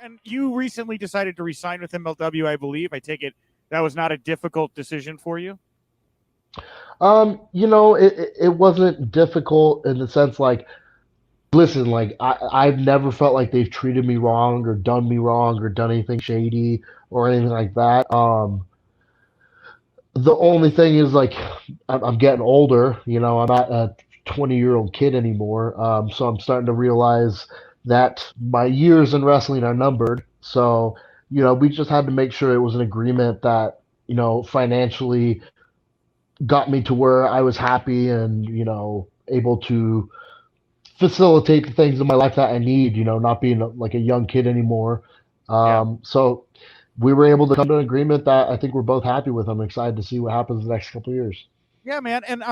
And you recently decided to resign with MLW, I believe. I take it that was not a difficult decision for you? It wasn't difficult in the sense like, listen, like I've never felt like they've treated me wrong or done me wrong or done anything shady or anything like that. The only thing is like I'm getting older. I'm not a 20-year-old kid anymore. So I'm starting to realize that my years in wrestling are numbered. So we just had to make sure it was an agreement that financially got me to where I was happy and able to facilitate the things in my life that I need. Not being like a young kid anymore. Yeah. So we were able to come to an agreement that I think we're both happy with. I'm excited to see what happens the next couple of years. Yeah, man. And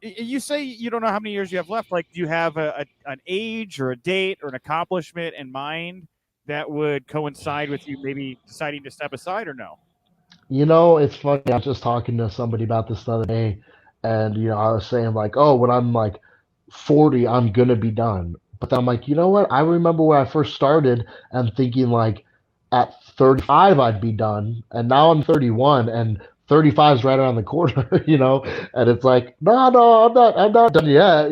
you say you don't know how many years you have left. Like, do you have an age or a date or an accomplishment in mind that would coincide with you maybe deciding to step aside, or no? It's funny. I was just talking to somebody about this the other day, and I was saying like, oh, when I'm like 40, I'm gonna be done. But then I'm like, you know what? I remember when I first started and thinking like at 35 I'd be done, and now I'm 31, and 35 is right around the corner, and it's like, no, no, I'm not done yet.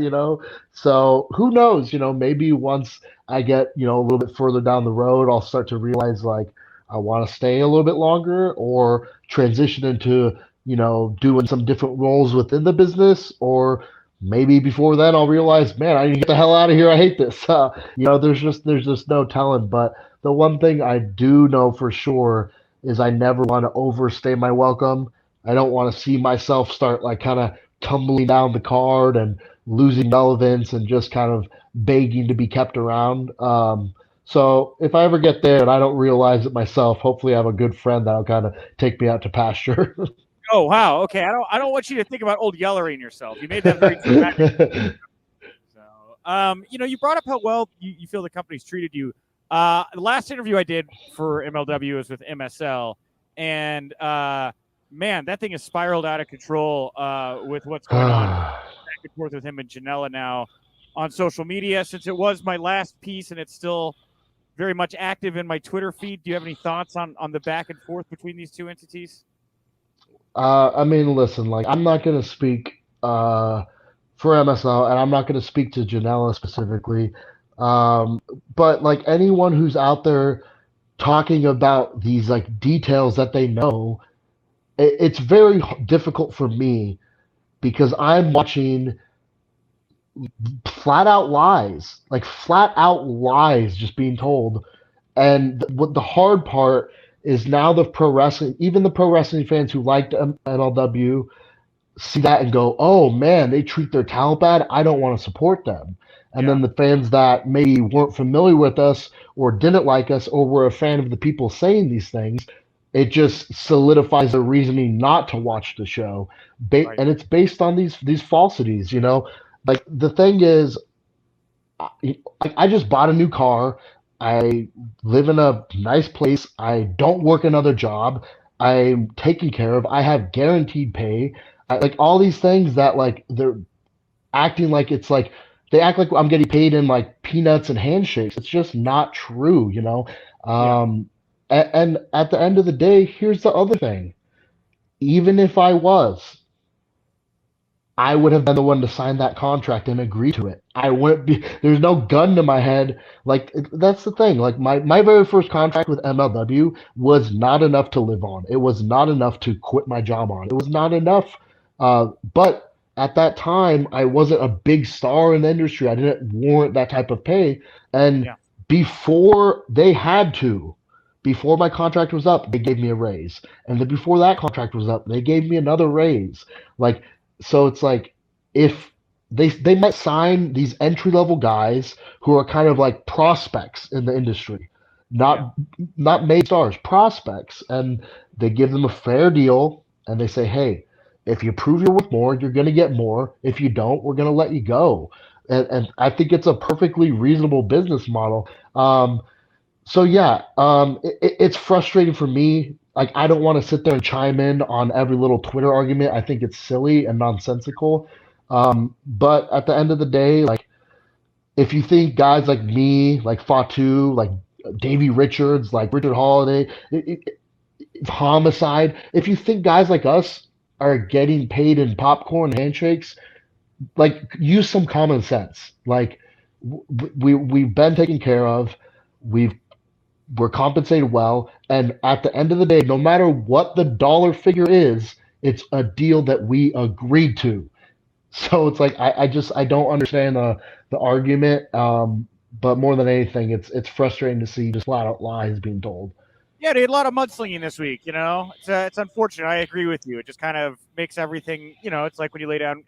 So who knows? Maybe once I get a little bit further down the road, I'll start to realize like I want to stay a little bit longer or transition into, doing some different roles within the business. Or maybe before then I'll realize, man, I need to get the hell out of here. I hate this. There's just no telling. But the one thing I do know for sure is I never want to overstay my welcome. I don't want to see myself start like kind of tumbling down the card and losing relevance and just kind of begging to be kept around. So if I ever get there and I don't realize it myself, hopefully I have a good friend that'll kind of take me out to pasture. Oh, wow. Okay. I don't want you to think about old Yellering yourself. You made that very dramatic. So, you brought up how well you feel the company's treated you. The last interview I did for MLW was with MSL, and man, that thing has spiraled out of control with what's going on back and forth with him and Janela now on social media. Since it was my last piece, and it's still very much active in my Twitter feed. Do you have any thoughts on the back and forth between these two entities? I mean, listen, like I'm not gonna speak for MSL, and I'm not gonna speak to Janela specifically. But like anyone who's out there talking about these like details that they know, it's very difficult for me because I'm watching flat out lies just being told. And what the hard part is now the pro wrestling, even the pro wrestling fans who liked MLW see that and go, oh man, they treat their talent bad. I don't want to support them. And Yeah. then the fans that maybe weren't familiar with us or didn't like us or were a fan of the people saying these things, it just solidifies their reasoning not to watch the show. Right. And it's based on these falsities. Like the thing is, I just bought a new car. I live in a nice place. I don't work another job. I'm taken care of. I have guaranteed pay. Like all these things that like they're acting like it's like they act like I'm getting paid in like peanuts and handshakes. It's just not true. Yeah. And at the end of the day, here's the other thing. Even if I was, I would have been the one to sign that contract and agree to it. I wouldn't be. There's no gun to my head. Like that's the thing. Like my very first contract with MLW was not enough to live on. It was not enough to quit my job on. It was not enough. But at that time, I wasn't a big star in the industry. I didn't warrant that type of pay. And Yeah. before they had to, before my contract was up, they gave me a raise. And then before that contract was up, they gave me another raise. Like so it's like if they might sign these entry level guys who are kind of like prospects in the industry, Yeah. not not made stars, prospects, and they give them a fair deal and they say, hey, if you prove you're worth more, you're gonna get more. If you don't, we're gonna let you go. And I think it's a perfectly reasonable business model. So yeah, it's frustrating for me. Like I don't want to sit there and chime in on every little Twitter argument. I think it's silly and nonsensical. But at the end of the day, like if you think guys like me, like Fatu, like Davey Richards, like Richard Holiday, Homicide, if you think guys like us are getting paid in popcorn handshakes, like use some common sense. Like we've been taken care of, we're compensated well, and at the end of the day, no matter what the dollar figure is, it's a deal that we agreed to. So it's like I don't understand the argument. But more than anything, it's frustrating to see just flat out lies being told. Yeah, they had a lot of mudslinging this week. It's unfortunate. I agree with you. It just kind of makes everything. It's like when you lay down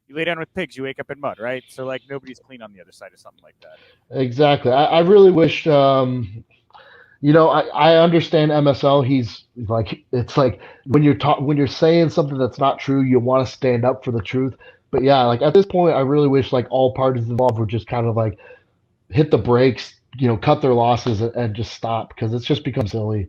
with pigs, you wake up in mud, right? So like nobody's clean on the other side of something like that. Exactly. I really wish. I understand MSL. He's like it's like when you're saying something that's not true, you want to stand up for the truth. But yeah, like at this point, I really wish like all parties involved would just kind of like hit the brakes, cut their losses and just stop because it's just become silly.